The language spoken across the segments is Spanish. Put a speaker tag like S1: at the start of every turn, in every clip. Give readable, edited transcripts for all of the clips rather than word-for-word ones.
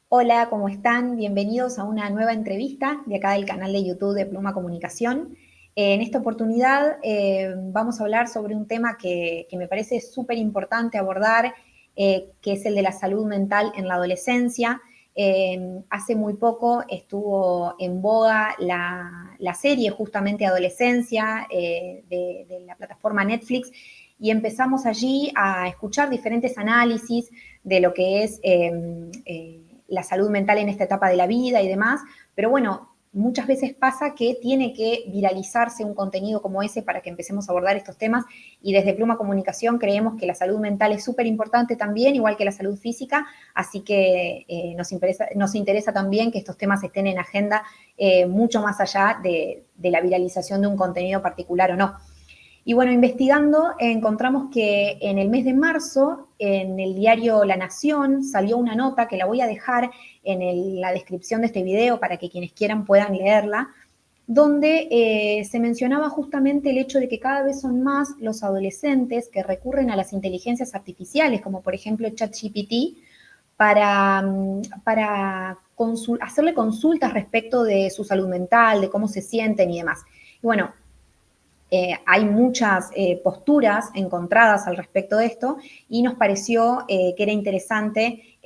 S1: Hola, ¿cómo están? Bienvenidos a una nueva entrevista de acá del canal de YouTube de Pluma Comunicación. En esta oportunidad vamos a hablar sobre un tema que me parece súper importante abordar, que es el de la salud mental en la adolescencia. Hace muy poco estuvo en boga la serie justamente Adolescencia de la plataforma Netflix y empezamos allí a escuchar diferentes análisis de lo que es la salud mental en esta etapa de la vida y demás, pero bueno, muchas veces pasa que tiene que viralizarse un contenido como ese para que empecemos a abordar estos temas y desde Pluma Comunicación creemos que la salud mental es súper importante también, igual que la salud física, así que nos interesa también que estos temas estén en agenda mucho más allá de la viralización de un contenido particular o no. Y bueno, investigando encontramos que en el mes de marzo, en el diario La Nación, salió una nota que la voy a dejar en la descripción de este video para que quienes quieran puedan leerla, donde se mencionaba justamente el hecho de que cada vez son más los adolescentes que recurren a las inteligencias artificiales, como por ejemplo ChatGPT, para hacerle consultas respecto de su salud mental, de cómo se sienten y demás. Y bueno, hay muchas posturas encontradas al respecto de esto y nos pareció que era interesante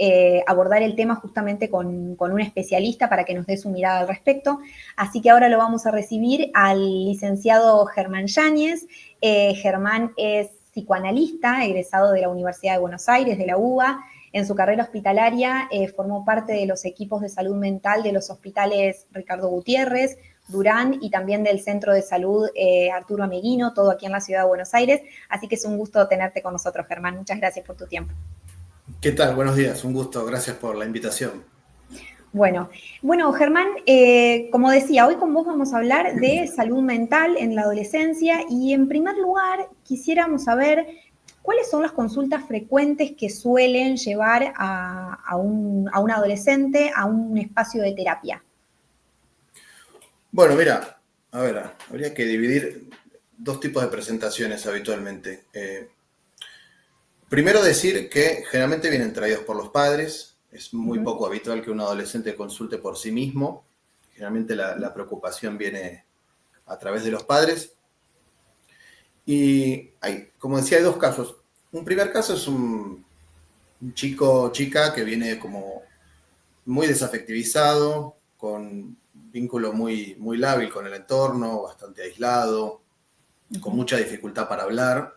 S1: abordar el tema justamente con un especialista para que nos dé su mirada al respecto. Así que ahora lo vamos a recibir al licenciado Germán Yáñez. Germán es psicoanalista, egresado de la Universidad de Buenos Aires, de la UBA. En su carrera hospitalaria formó parte de los equipos de salud mental de los hospitales Ricardo Gutiérrez, Durán y también del Centro de Salud Arturo Ameguino, todo aquí en la ciudad de Buenos Aires. Así que es un gusto tenerte con nosotros, Germán. Muchas gracias por tu tiempo.
S2: ¿Qué tal? Buenos días, un gusto, gracias por la invitación.
S1: Bueno, Germán, como decía, hoy con vos vamos a hablar de salud mental en la adolescencia y en primer lugar quisiéramos saber cuáles son las consultas frecuentes que suelen llevar a un adolescente a un espacio de terapia.
S2: Bueno, mira, a ver, habría que dividir dos tipos de presentaciones habitualmente. Primero decir que generalmente vienen traídos por los padres, es muy
S1: Uh-huh.
S2: poco habitual que un adolescente consulte por sí mismo, generalmente la preocupación viene a través de los padres. Y hay, como decía, hay dos casos. Un primer caso es un chico o chica que viene como muy desafectivizado, con un vínculo muy lábil con el entorno, bastante aislado, con
S1: Uh-huh.
S2: mucha dificultad para hablar,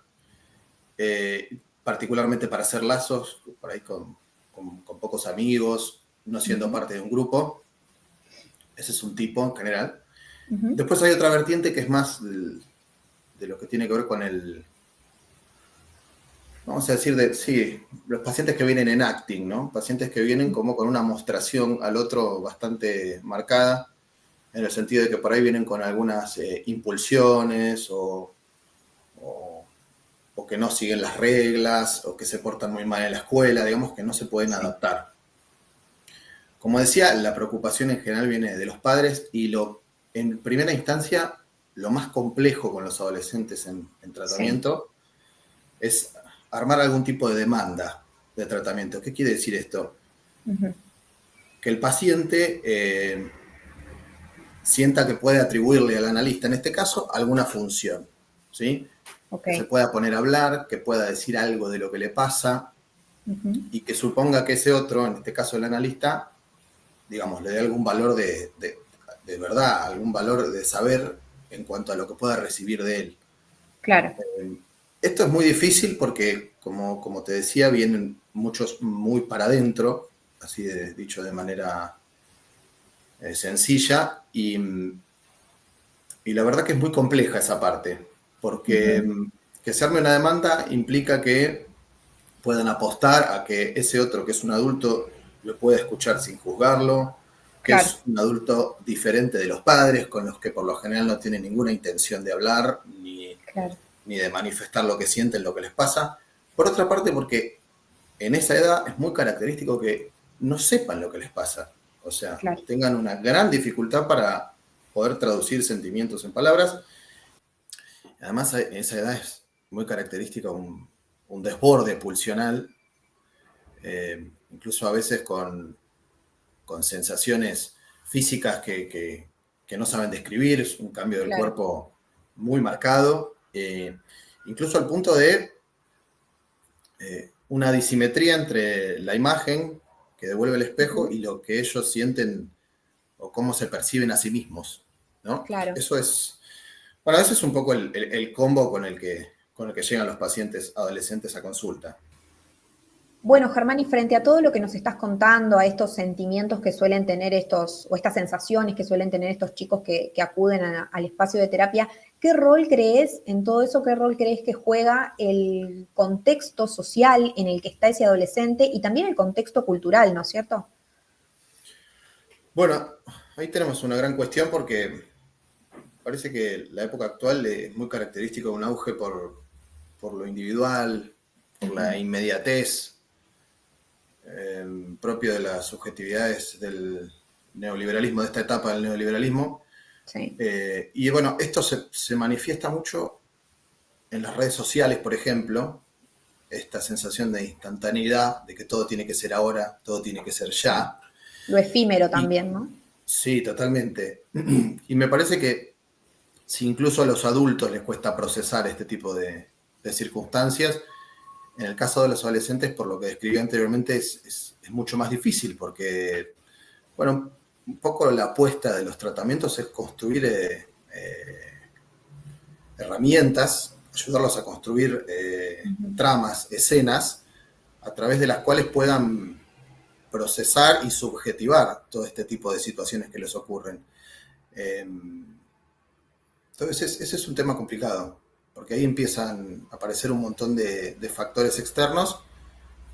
S2: particularmente para hacer lazos, por ahí con pocos amigos, no siendo
S1: Uh-huh.
S2: parte de un grupo. Ese es un tipo en general.
S1: Uh-huh.
S2: Después hay otra vertiente que es más de lo que tiene que ver con vamos a decir, sí, los pacientes que vienen en acting, ¿no? Pacientes que vienen como con una mostración al otro bastante marcada, en el sentido de que por ahí vienen con algunas impulsiones o, o que no siguen las reglas o que se portan muy mal en la escuela, digamos que no se pueden
S1: Sí.
S2: adaptar. Como decía, la preocupación en general viene de los padres y en primera instancia lo más complejo con los adolescentes en
S1: Sí.
S2: tratamiento es armar algún tipo de demanda de tratamiento. ¿Qué quiere decir esto?
S1: Uh-huh.
S2: Que el paciente sienta que puede atribuirle al analista, en este caso, alguna función, ¿sí?
S1: Ok.
S2: Que se pueda poner a hablar, que pueda decir algo de lo que le pasa
S1: Uh-huh.
S2: y que suponga que ese otro, en este caso el analista, digamos, le dé algún valor de verdad, algún valor de saber en cuanto a lo que pueda recibir de él.
S1: Claro.
S2: Esto es muy difícil porque, como te decía, vienen muchos muy para adentro, así dicho de manera sencilla, y la verdad que es muy compleja esa parte, porque
S1: Uh-huh.
S2: que se arme una demanda implica que puedan apostar a que ese otro, que es un adulto, lo pueda escuchar sin juzgarlo, que
S1: Claro.
S2: es un adulto diferente de los padres, con los que por lo general no tiene ninguna intención de hablar
S1: Claro.
S2: ni de manifestar lo que sienten, lo que les pasa. Por otra parte, porque en esa edad es muy característico que no sepan lo que les pasa, o sea,
S1: Claro.
S2: tengan una gran dificultad para poder traducir sentimientos en palabras. Además, en esa edad es muy característico un desborde pulsional, incluso a veces con con sensaciones físicas que no saben describir, es un cambio del cuerpo muy marcado, incluso al punto de una disimetría entre la imagen que devuelve el espejo y lo que ellos sienten o cómo se perciben a sí mismos, ¿no?
S1: Claro.
S2: Eso es, bueno, ese es un poco el combo con el que llegan los pacientes adolescentes a consulta.
S1: Bueno, Germán, y frente a todo lo que nos estás contando, a estos sentimientos que suelen tener estos, o estas sensaciones que suelen tener estos chicos que acuden al espacio de terapia, ¿qué rol crees en todo eso, qué rol crees que juega el contexto social en el que está ese adolescente y también el contexto cultural, ¿no es cierto?
S2: Bueno, ahí tenemos una gran cuestión porque parece que la época actual es muy característica de un auge por lo individual, por la inmediatez, propio de las subjetividades del neoliberalismo, de esta etapa del neoliberalismo.
S1: Sí.
S2: Y bueno, esto se manifiesta mucho en las redes sociales, por ejemplo, esta sensación de instantaneidad, de que todo tiene que ser ahora, todo tiene que ser ya.
S1: Lo efímero también, ¿no?
S2: Sí, totalmente. Y me parece que si incluso a los adultos les cuesta procesar este tipo de circunstancias, en el caso de los adolescentes, por lo que describí anteriormente, es mucho más difícil porque, bueno, un poco la apuesta de los tratamientos es construir herramientas, ayudarlos a construir tramas, escenas, a través de las cuales puedan procesar y subjetivar todo este tipo de situaciones que les ocurren. Entonces, ese es un tema complicado, porque ahí empiezan a aparecer un montón de factores externos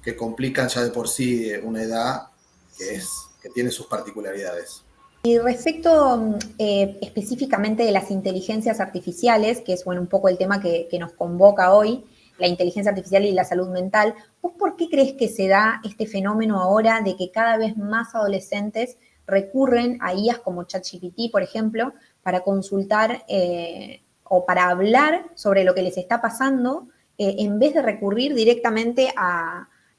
S2: que complican ya de por sí una edad que tiene sus particularidades.
S1: Y respecto específicamente de las inteligencias artificiales, que es bueno, un poco el tema que nos convoca hoy, la inteligencia artificial y la salud mental, ¿vos por qué crees que se da este fenómeno ahora de que cada vez más adolescentes recurren a IAs como ChatGPT, por ejemplo, para consultar o para hablar sobre lo que les está pasando, en vez de recurrir directamente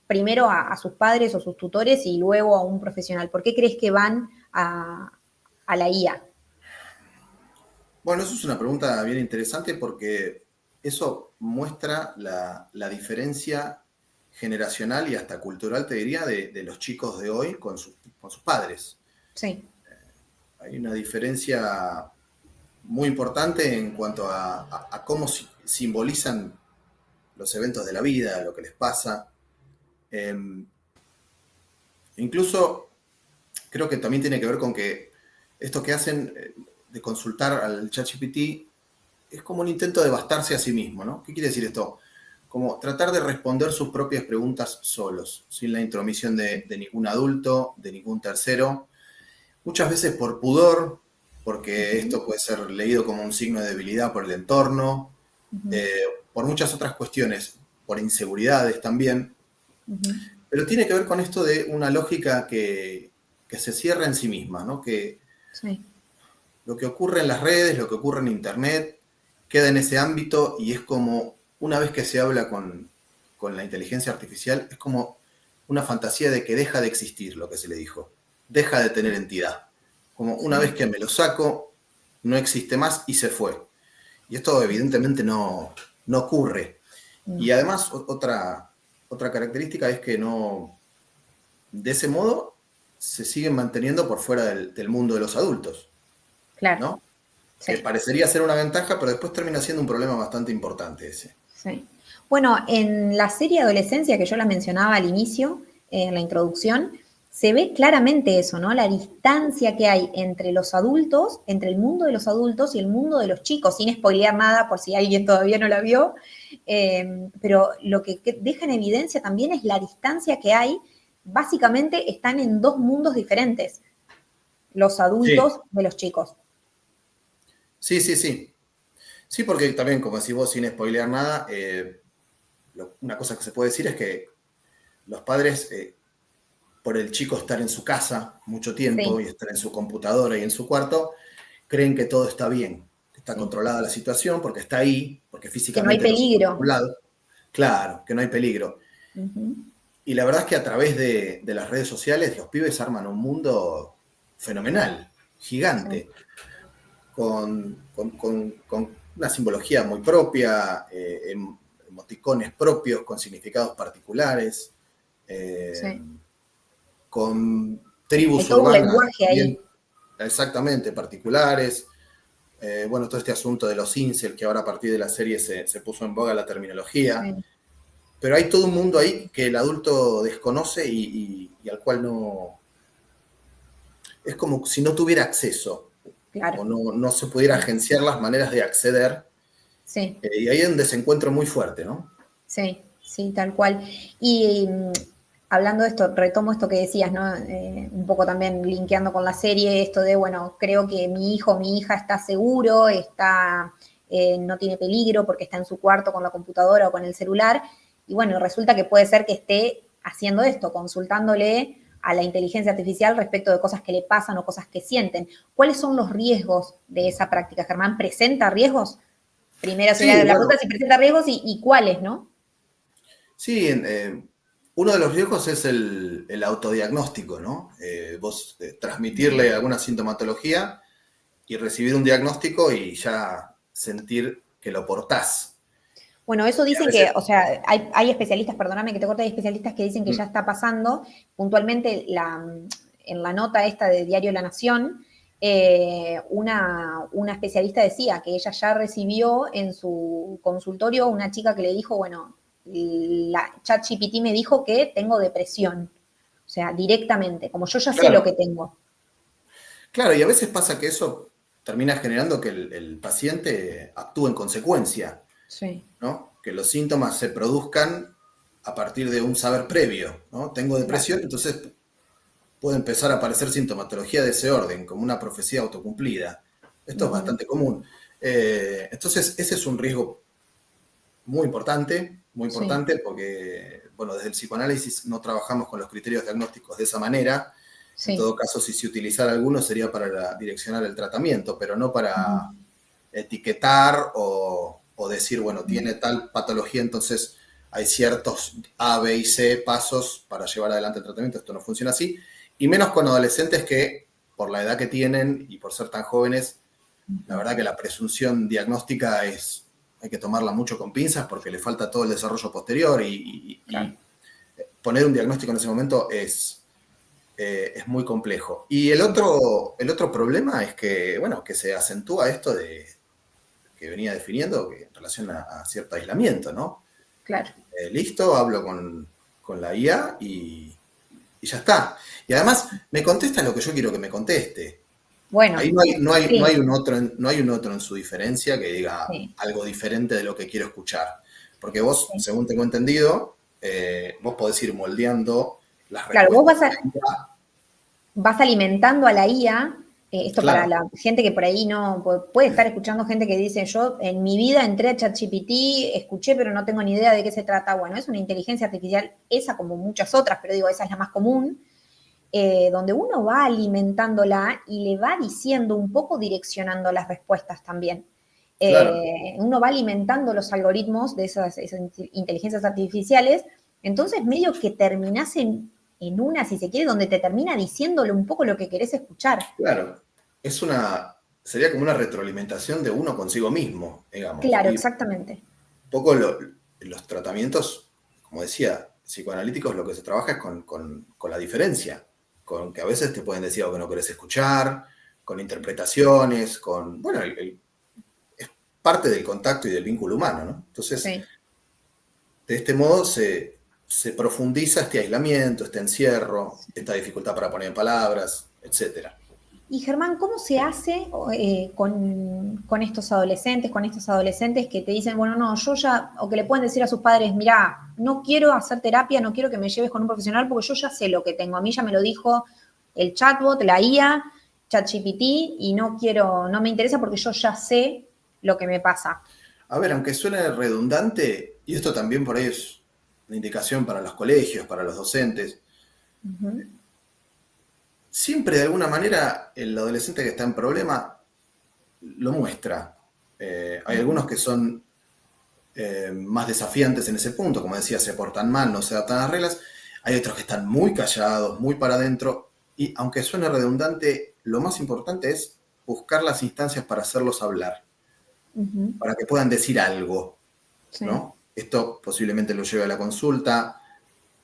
S1: primero a sus padres o sus tutores y luego a un profesional? ¿Por qué crees que van a la IA?
S2: Bueno, eso es una pregunta bien interesante porque eso muestra la diferencia generacional y hasta cultural, te diría, de los chicos de hoy con sus padres.
S1: Sí.
S2: Hay una diferencia muy importante en cuanto a cómo simbolizan los eventos de la vida, lo que les pasa. Incluso creo que también tiene que ver con que esto que hacen de consultar al ChatGPT es como un intento de bastarse a sí mismo, ¿no? ¿Qué quiere decir esto? Como tratar de responder sus propias preguntas solos, sin la intromisión de ningún adulto, de ningún tercero, muchas veces por pudor, porque esto puede ser leído como un signo de debilidad por el entorno, por muchas otras cuestiones, por inseguridades también, pero tiene que ver con esto de una lógica que se cierra en sí misma, ¿no? Que
S1: Sí.
S2: lo que ocurre en las redes, lo que ocurre en Internet, queda en ese ámbito y es como, una vez que se habla con la inteligencia artificial, es como una fantasía de que deja de existir lo que se le dijo, deja de tener entidad. Como una vez que me lo saco, no existe más y se fue. Y esto evidentemente no ocurre. Y además otra característica es que no, de ese modo, se siguen manteniendo por fuera del mundo de los adultos.
S1: Claro.
S2: ¿No?
S1: Sí.
S2: Que parecería ser una ventaja, pero después termina siendo un problema bastante importante ese.
S1: Sí. Bueno, en la serie Adolescencia, que yo la mencionaba al inicio, en la introducción, se ve claramente eso, ¿no? La distancia que hay entre los adultos, entre el mundo de los adultos y el mundo de los chicos, sin spoilear nada por si alguien todavía no la vio, pero lo que deja en evidencia también es la distancia que hay. Básicamente están en dos mundos diferentes, los adultos de los chicos.
S2: Sí, sí, sí. Sí, porque también, como decís vos, sin spoilear nada, una cosa que se puede decir es que los padres, por el chico estar en su casa mucho tiempo y estar en su computadora y en su cuarto, creen que todo está bien, que está controlada la situación porque está ahí, porque
S1: Que no hay
S2: físicamente no se va a
S1: peligro.
S2: ningún lado. Claro, que no hay peligro. Y la verdad es que a través de las redes sociales los pibes arman un mundo fenomenal,
S1: Sí,
S2: gigante, con una simbología muy propia, emoticones propios, con significados particulares, eh,
S1: sí.
S2: con
S1: Hay
S2: tribus
S1: todo un
S2: urbanas
S1: lenguaje
S2: también
S1: ahí.
S2: exactamente particulares. Bueno, todo este asunto de los incel, que ahora a partir de la serie se puso en boga la terminología,
S1: Sí,
S2: pero hay todo un mundo ahí que el adulto desconoce y al cual no... Es como si no tuviera acceso
S1: claro.
S2: o no se pudiera
S1: Sí,
S2: agenciar las maneras de acceder.
S1: sí.
S2: Y ahí es un desencuentro muy fuerte, ¿no?
S1: Sí, sí, tal cual. Y hablando de esto, retomo esto que decías, ¿no? Un poco también linkeando con la serie, esto de, bueno, creo que mi hijo, mi hija está seguro, está, no tiene peligro porque está en su cuarto con la computadora o con el celular. Y bueno, resulta que puede ser que esté haciendo esto, consultándole a la inteligencia artificial respecto de cosas que le pasan o cosas que sienten. ¿Cuáles son los riesgos de esa práctica, Germán? ¿Presenta riesgos? Primero sería
S2: Sí,
S1: la
S2: bueno,
S1: pregunta si presenta riesgos y cuáles, ¿no?
S2: sí, uno de los riesgos es el autodiagnóstico, ¿no? Vos transmitirle alguna sintomatología y recibir un diagnóstico y ya sentir que lo portás.
S1: Bueno, eso
S2: Y a
S1: dicen que,
S2: veces,
S1: o sea, hay especialistas, perdóname que te corte, hay especialistas que dicen que ya
S2: mm,
S1: está pasando. Puntualmente, en la nota esta de Diario La Nación, una especialista decía que ella ya recibió en su consultorio una chica que le dijo, bueno, la ChatGPT me dijo que tengo depresión. O sea, directamente, como yo ya sé lo que
S2: claro,
S1: tengo.
S2: claro, y a veces pasa que eso termina generando que el paciente actúe en consecuencia,
S1: Sí.
S2: ¿no? Que los síntomas se produzcan a partir de un saber previo, ¿no? Tengo
S1: Claro.
S2: depresión, entonces puede empezar a aparecer sintomatología de ese orden, como una profecía autocumplida. Esto es
S1: Ujú.
S2: bastante común. Entonces, ese es un riesgo muy
S1: Sí,
S2: importante, porque, bueno, desde el psicoanálisis no trabajamos con los criterios diagnósticos de esa manera. En
S1: sí.
S2: todo caso, si se utilizara alguno sería para direccionar el tratamiento, pero no
S1: Ujú.
S2: para etiquetar o decir, bueno,
S1: Ujú.
S2: tiene tal patología, entonces hay ciertos A, B y C pasos para llevar adelante el tratamiento. Esto no funciona así. Y menos con adolescentes que, por la edad que tienen y por ser tan jóvenes, la verdad que la presunción diagnóstica hay que tomarla mucho con pinzas porque le falta todo el desarrollo posterior
S1: Claro.
S2: y poner un diagnóstico en ese momento es muy complejo. Y el otro problema es que, bueno, que se acentúa esto que venía definiendo que en relación a cierto aislamiento, ¿no?
S1: Claro.
S2: Listo, hablo con la IA y ya está. Y además me contesta lo que yo quiero que me conteste. Ahí
S1: Bueno,
S2: no hay
S1: sí,
S2: un otro en su diferencia que diga
S1: sí,
S2: algo diferente de lo que quiero escuchar. Porque vos,
S1: sí.
S2: según tengo entendido, vos podés ir moldeando las
S1: Claro, vos
S2: respuestas de la IA.
S1: vas alimentando a la IA, esto para
S2: Claro,
S1: la gente que por ahí no puede estar escuchando gente que dice, yo en mi vida entré a ChatGPT, escuché, pero no tengo ni idea de qué se trata. Bueno, es una inteligencia artificial, esa como muchas otras, pero digo, esa es la más común, donde uno va alimentándola y le va diciendo un poco, direccionando las respuestas también.
S2: claro,
S1: Uno va alimentando los algoritmos de esas inteligencias artificiales, entonces medio que terminás en una, si se quiere, donde te termina diciéndole un poco lo que querés escuchar.
S2: claro. Sería como una retroalimentación de uno consigo mismo, digamos.
S1: Claro,
S2: Y
S1: exactamente.
S2: un poco los tratamientos, como decía, psicoanalíticos, lo que se trabaja es con la diferencia, con que a veces te pueden decir algo que no querés escuchar, con interpretaciones, bueno, es parte del contacto y del vínculo humano, ¿no? Entonces,
S1: Sí.
S2: de este modo se profundiza este aislamiento, este encierro, esta dificultad para poner en palabras, etcétera.
S1: Y Germán, ¿cómo se hace con estos adolescentes que te dicen, bueno, no, yo ya, o que le pueden decir a sus padres, mira, no quiero hacer terapia, no quiero que me lleves con un profesional porque yo ya sé lo que tengo, a mí ya me lo dijo el chatbot, la IA, ChatGPT, y no quiero, no me interesa porque yo ya sé lo que me pasa.
S2: A ver, aunque suene redundante, y esto también por ahí es una indicación para los colegios, para los docentes,
S1: Ujú.
S2: siempre de alguna manera el adolescente que está en problema lo muestra. Hay
S1: Ujú.
S2: algunos que son más desafiantes en ese punto, como decía, se portan mal, no se adaptan a las reglas. Hay otros que están muy callados, muy para adentro, y aunque suene redundante, lo más importante es buscar las instancias para hacerlos hablar,
S1: Ujú.
S2: para que puedan decir algo,
S1: Sí,
S2: ¿no? Esto posiblemente lo lleve a la consulta,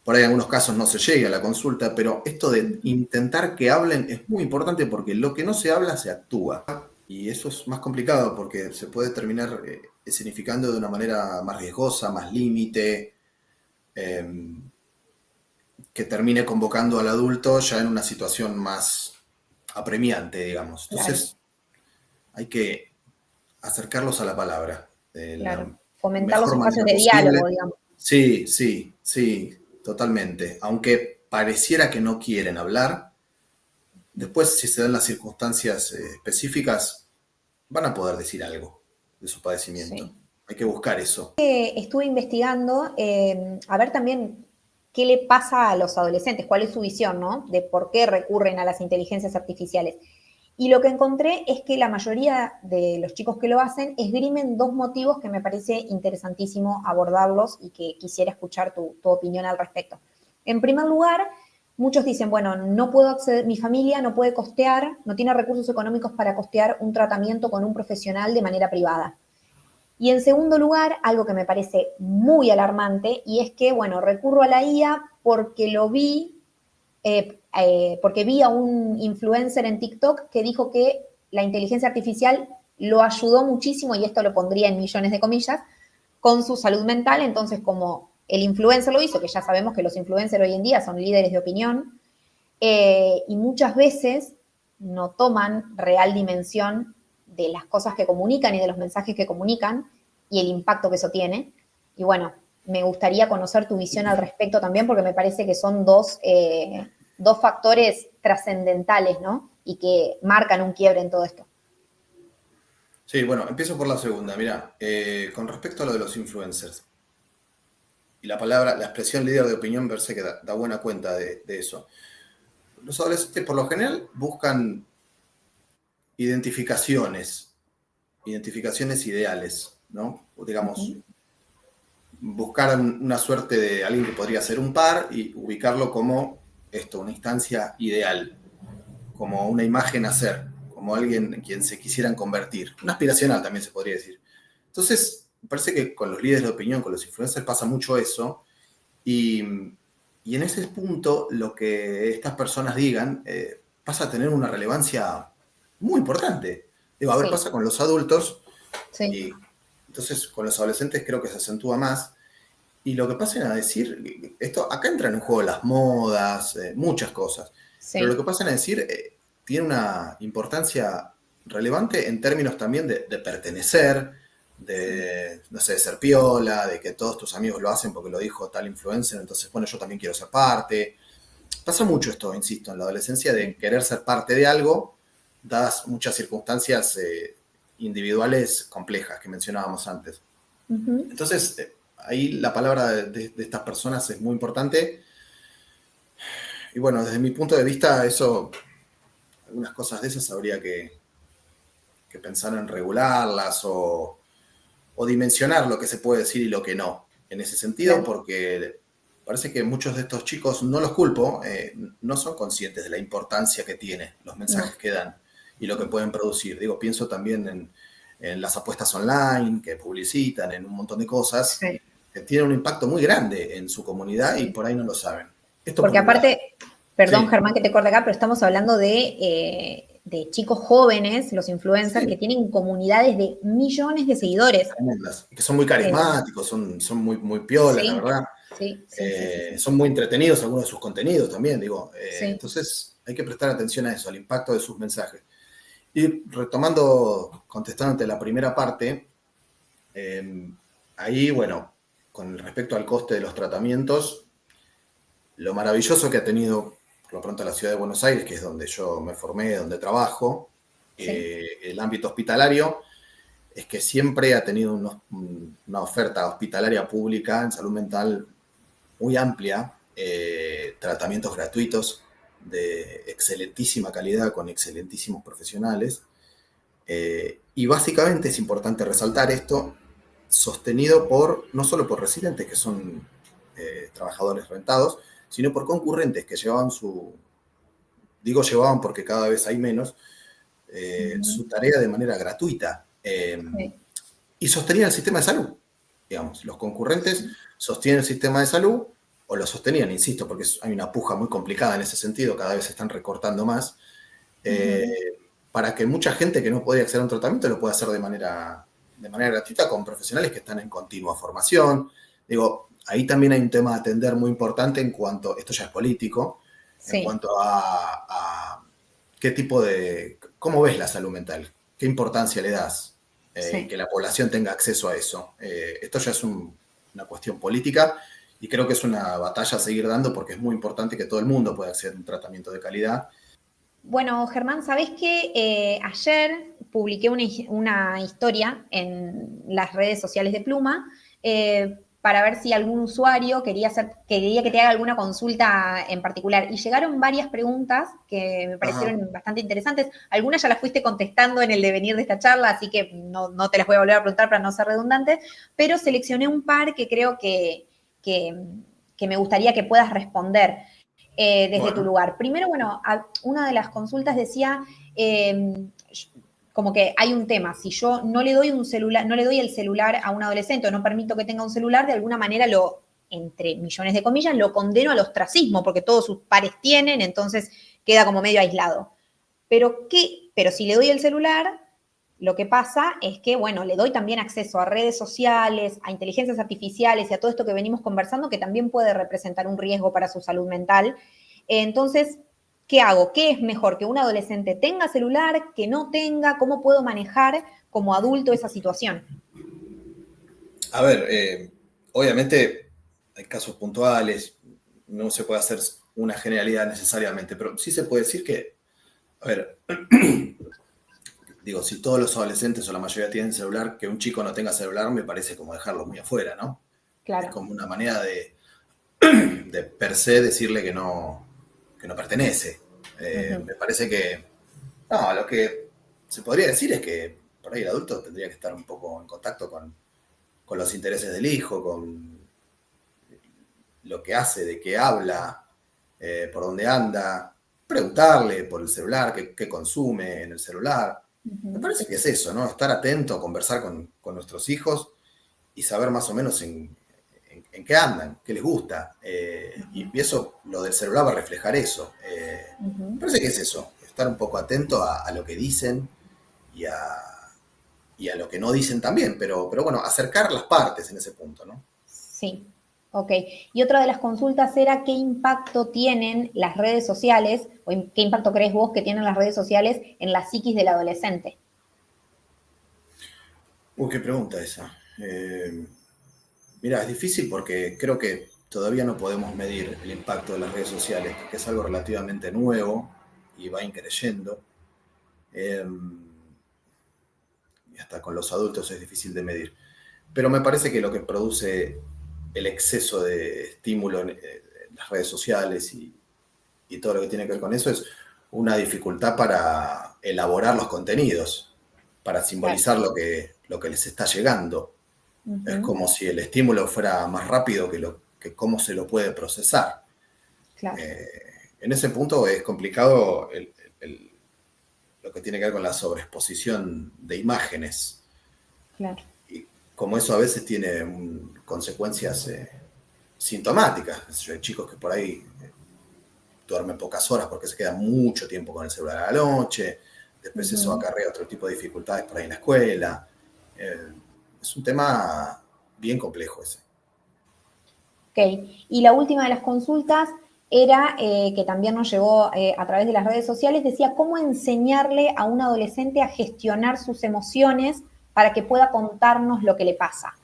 S2: por ahí en algunos casos no se llegue a la consulta, pero esto de
S1: ujú.
S2: intentar que hablen es muy importante porque lo que no se habla se actúa. Y eso es más complicado porque se puede terminar escenificando de una manera más riesgosa, más límite, eh, que termine convocando al adulto ya en una situación más apremiante, digamos.
S1: Claro,
S2: Entonces hay que acercarlos a la palabra de la
S1: claro. Fomentar los
S2: mejor
S1: espacios
S2: manera
S1: de
S2: posible.
S1: diálogo, digamos.
S2: Sí, sí, sí, totalmente. Aunque pareciera que no quieren hablar, después si se dan las circunstancias específicas, van a poder decir algo de su padecimiento.
S1: Sí.
S2: Hay que buscar eso.
S1: Estuve investigando a ver también qué le pasa a los adolescentes, cuál es su visión, ¿no? De por qué recurren a las inteligencias artificiales. Y lo que encontré es que la mayoría de los chicos que lo hacen esgrimen dos motivos que me parece interesantísimo abordarlos y que quisiera escuchar tu opinión al respecto. En primer lugar, muchos dicen, bueno, no puedo acceder, mi familia no puede costear, no tiene recursos económicos para costear un tratamiento con un profesional de manera privada. Y en segundo lugar, algo que me parece muy alarmante, y es que, bueno, recurro a la IA porque lo vi, porque vi a un influencer en TikTok que dijo que la inteligencia artificial lo ayudó muchísimo, y esto lo pondría en millones de comillas, con su salud mental. Entonces, como el influencer lo hizo, que ya sabemos que los influencers hoy en día son líderes de opinión, y muchas veces no toman real dimensión de las cosas que comunican y de los mensajes que comunican y el impacto que eso tiene. Y bueno, me gustaría conocer tu visión al respecto también, porque me parece que son dos factores trascendentales, ¿no? Y que marcan un quiebre en todo esto.
S2: Sí, bueno, empiezo por la segunda. Mira, con respecto a lo de los influencers y la palabra, la expresión líder de opinión, me parece que da buena cuenta de eso. Los adolescentes por lo general buscan identificaciones, identificaciones ideales, ¿no? O
S1: Uh
S2: digamos,
S1: -huh.
S2: buscar una suerte de alguien que podría ser un par y ubicarlo como esto, una instancia ideal, como una imagen a ser, como alguien en quien se quisieran convertir. Una aspiracional también se podría decir. Entonces, me parece que con los líderes de opinión, con los influencers pasa mucho eso y, y en ese punto lo que estas personas digan pasa a tener una relevancia muy importante. Digo, a ver,
S1: Sí,
S2: pasa con los adultos
S1: sí,
S2: y entonces con los adolescentes creo que se acentúa más. Y lo que pasen a decir, esto acá entran en juego las modas, muchas cosas, pero lo
S1: sí.
S2: que pasan a decir tiene una importancia relevante en términos también de pertenecer,
S1: Sí.
S2: de, no sé, de ser piola, de que todos tus amigos lo hacen porque lo dijo tal influencer, entonces, bueno, yo también quiero ser parte. Pasa mucho esto, insisto, en la adolescencia de
S1: Sí.
S2: querer ser parte de algo, dadas muchas circunstancias individuales complejas que mencionábamos antes.
S1: Uh -huh.
S2: Entonces, ahí la palabra de estas personas es muy importante. Y bueno, desde mi punto de vista, eso, algunas cosas de esas habría que pensar en regularlas o dimensionar lo que se puede decir y lo que no. En ese sentido,
S1: Claro.
S2: porque parece que muchos de estos chicos, no los culpo, no son conscientes de la importancia que tienen los
S1: No.
S2: mensajes que dan y lo que pueden producir. Digo, pienso también en las apuestas online que publicitan, en un montón de cosas
S1: Sí,
S2: que tienen un impacto muy grande en su comunidad y
S1: sí.
S2: por ahí no lo saben. Esto por
S1: Porque
S2: un lado.
S1: aparte, perdón
S2: Sí,
S1: Germán que te corte acá, pero estamos hablando de chicos jóvenes, los influencers, que
S2: sí,
S1: tienen comunidades de millones de seguidores.
S2: tremendas. Que son muy
S1: Eh,
S2: carismáticos, son muy, muy piola, la
S1: sí,
S2: verdad.
S1: sí, sí, sí, sí, sí,
S2: Son muy entretenidos algunos de sus contenidos también, digo.
S1: sí,
S2: Entonces hay que prestar atención a eso, al impacto de sus mensajes. Y retomando, contestándote la primera parte, eh, ahí, bueno, con respecto al coste de los tratamientos, lo maravilloso que ha tenido, por lo pronto, la ciudad de Buenos Aires, que es donde yo me formé, donde trabajo,
S1: sí,
S2: el ámbito hospitalario, es que siempre ha tenido una oferta hospitalaria pública en salud mental muy amplia, tratamientos gratuitos de excelentísima calidad con excelentísimos profesionales. Y básicamente es importante resaltar esto, sostenido por no solo por residentes, que son trabajadores rentados, sino por concurrentes que llevaban digo llevaban porque cada vez hay menos, su tarea de manera gratuita.
S1: Sí.
S2: Y sostenían el sistema de salud. Digamos, los concurrentes sostienen el sistema de salud, o lo sostenían, insisto, porque hay una puja muy complicada en ese sentido, cada vez se están recortando más, para que mucha gente que no podía acceder a un tratamiento lo pueda hacer de manera gratuita con profesionales que están en continua formación. Digo, ahí también hay un tema a atender muy importante en cuanto, esto ya es político, en
S1: Sí.
S2: cuanto a qué tipo de, cómo ves la salud mental, qué importancia le das. Y
S1: Sí.
S2: que la población tenga acceso a eso. Esto ya es una cuestión política y creo que es una batalla a seguir dando porque es muy importante que todo el mundo pueda acceder a un tratamiento de calidad.
S1: Bueno, Germán, ¿sabés qué? Ayer publiqué una historia en las redes sociales de Pluma para ver si algún usuario quería que te haga alguna consulta en particular. Y llegaron varias preguntas que me parecieron
S2: Ajá.
S1: bastante interesantes. Algunas ya las fuiste contestando en el devenir de esta charla, así que no te las voy a volver a preguntar para no ser redundante, pero seleccioné un par que creo que me gustaría que puedas responder desde tu
S2: Bueno,
S1: lugar. Primero, bueno, una de las consultas decía como que hay un tema, si yo no le doy un celular, no le doy el celular a un adolescente o no permito que tenga un celular, de alguna manera lo, entre millones de comillas, lo condeno al ostracismo, porque todos sus pares tienen, entonces queda como medio aislado. Pero si le doy el celular, lo que pasa es que, bueno, le doy también acceso a redes sociales, a inteligencias artificiales y a todo esto que venimos conversando, que también puede representar un riesgo para su salud mental. Entonces, ¿qué hago? ¿Qué es mejor? ¿Que un adolescente tenga celular, que no tenga? ¿Cómo puedo manejar como adulto esa situación?
S2: a ver, obviamente hay casos puntuales, no se puede hacer una generalidad necesariamente, pero sí se puede decir que, a ver, digo, si todos los adolescentes o la mayoría tienen celular, que un chico no tenga celular me parece como dejarlo muy afuera, ¿no? Es
S1: Claro.
S2: como una manera de per se decirle que no pertenece.
S1: Uh-huh.
S2: Me parece que, no, lo que se podría decir es que por ahí el adulto tendría que estar un poco en contacto con los intereses del hijo, con lo que hace, de qué habla, por dónde anda, preguntarle por el celular, qué consume en el celular. Me
S1: Uh-huh.
S2: parece que es eso, ¿no? Estar atento, conversar con nuestros hijos y saber más o menos en qué andan, qué les gusta. Y eso, lo del celular va a reflejar eso.
S1: Uh-huh.
S2: Me parece que es eso, estar un poco atento a lo que dicen y a, y a lo que no dicen también, pero bueno, acercar las partes en ese punto, ¿no?
S1: Sí, ok. Y otra de las consultas era qué impacto tienen las redes sociales, o qué impacto crees vos que tienen las redes sociales en la psiquis del adolescente.
S2: Qué pregunta esa. Mira, es difícil porque creo que todavía no podemos medir el impacto de las redes sociales, porque es algo relativamente nuevo y va increyendo. Eh, y hasta con los adultos es difícil de medir. Pero me parece que lo que produce el exceso de estímulo en las redes sociales y todo lo que tiene que ver con eso es una dificultad para elaborar los contenidos, para
S1: Claro.
S2: simbolizar lo que les está llegando. Es
S1: Uh-huh.
S2: como si el estímulo fuera más rápido que cómo se lo puede procesar.
S1: Claro,
S2: Eh, en ese punto es complicado lo que tiene que ver con la sobreexposición de imágenes.
S1: claro.
S2: Y como eso a veces tiene consecuencias sintomáticas. Hay chicos que por ahí duermen pocas horas porque se quedan mucho tiempo con el celular a la noche, después eso
S1: Uh-huh.
S2: acarrea otro tipo de dificultades por ahí en la escuela. Eh, es un tema bien complejo ese.
S1: Ok. Y la última de las consultas era, que también nos llegó a través de las redes sociales, decía cómo enseñarle a un adolescente a gestionar sus emociones para que pueda contarnos lo que le pasa.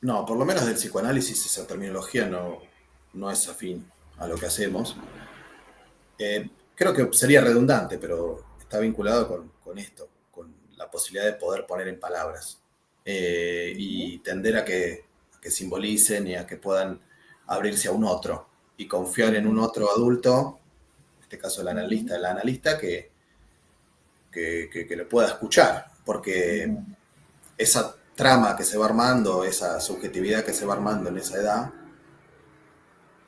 S2: No, por lo menos del psicoanálisis esa terminología no es afín a lo que hacemos. Creo que sería redundante, pero está vinculado con esto, con la posibilidad de poder poner en palabras y tender a que simbolicen y a que puedan abrirse a un otro y confiar en un
S1: Uh-huh.
S2: otro adulto, en este caso
S1: Uh-huh.
S2: el analista que le pueda escuchar, porque
S1: Uh-huh.
S2: esa trama que se va armando, esa subjetividad que se va armando en esa edad,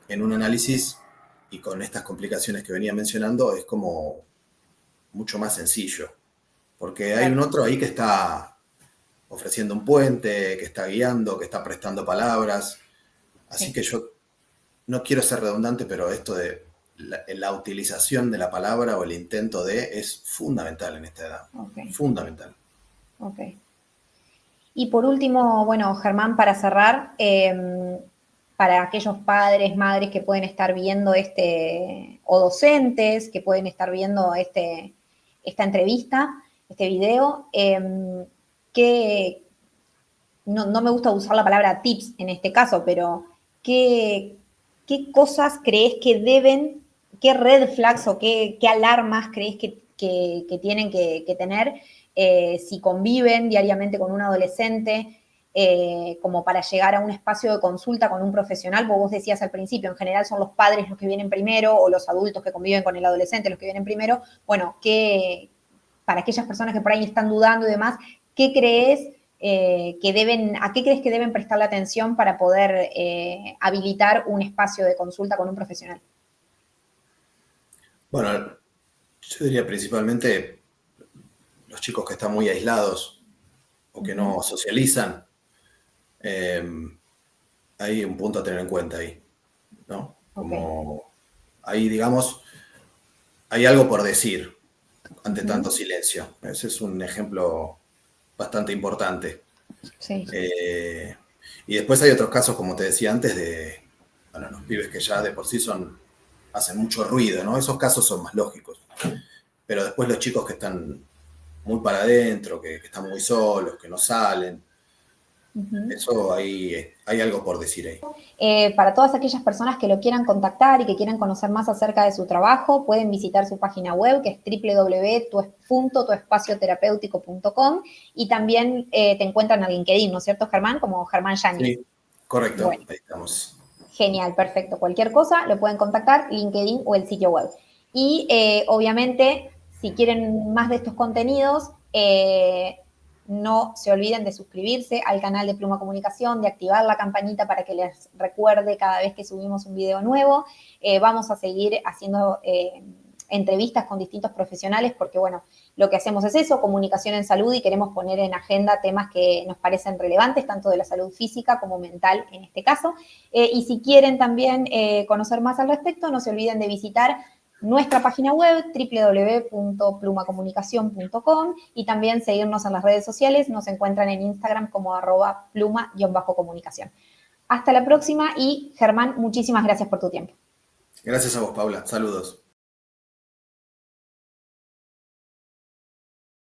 S2: en un análisis y con estas complicaciones que venía mencionando es como mucho más sencillo, porque hay un otro ahí que está ofreciendo un puente, que está guiando, que está prestando palabras, así que yo no quiero ser redundante, pero esto de la utilización de la palabra o el intento de es fundamental en esta edad, fundamental.
S1: Ok. Y por último, bueno, Germán, para cerrar, para aquellos padres, madres que pueden estar viendo o docentes que pueden estar viendo esta entrevista, este video, que no me gusta usar la palabra tips en este caso, pero ¿qué cosas crees que deben, qué red flags o qué alarmas crees que tienen que tener si conviven diariamente con un adolescente, como para llegar a un espacio de consulta con un profesional? Vos decías al principio, en general son los padres los que vienen primero o los adultos que conviven con el adolescente los que vienen primero. Bueno, para aquellas personas que por ahí están dudando y demás, ¿qué crees ¿a qué crees que deben prestarle atención para poder habilitar un espacio de consulta con un profesional?
S2: Bueno, yo diría principalmente los chicos que están muy aislados o que no socializan. Hay un punto a tener en cuenta ahí, ¿no? Como ahí, digamos, hay algo por decir ante tanto silencio. Ese es un ejemplo bastante importante.
S1: Sí.
S2: Y después hay otros casos, como te decía antes, de los pibes que ya de por sí hacen mucho ruido, ¿no? Esos casos son más lógicos. Pero después los chicos que están muy para adentro, que están muy solos, que no salen, eso hay algo por decir ahí.
S1: Para todas aquellas personas que lo quieran contactar y que quieran conocer más acerca de su trabajo, pueden visitar su página web, que es www.tuespacioterapéutico.com, y también te encuentran en LinkedIn, ¿no es cierto, Germán? Como Germán Yáñez.
S2: Sí, correcto,
S1: bueno,
S2: ahí estamos.
S1: Genial, perfecto. Cualquier cosa lo pueden contactar, LinkedIn o el sitio web. Y obviamente, si quieren más de estos contenidos, no se olviden de suscribirse al canal de Pluma Comunicación, de activar la campanita para que les recuerde cada vez que subimos un video nuevo. Vamos a seguir haciendo entrevistas con distintos profesionales porque, bueno, lo que hacemos es eso, comunicación en salud, y queremos poner en agenda temas que nos parecen relevantes, tanto de la salud física como mental en este caso. Y si quieren también conocer más al respecto, no se olviden de visitar nuestra página web, www.plumacomunicación.com, y también seguirnos en las redes sociales. Nos encuentran en Instagram como @pluma_comunicación. Hasta la próxima y, Germán, muchísimas gracias por tu tiempo.
S2: Gracias a vos, Paula. Saludos.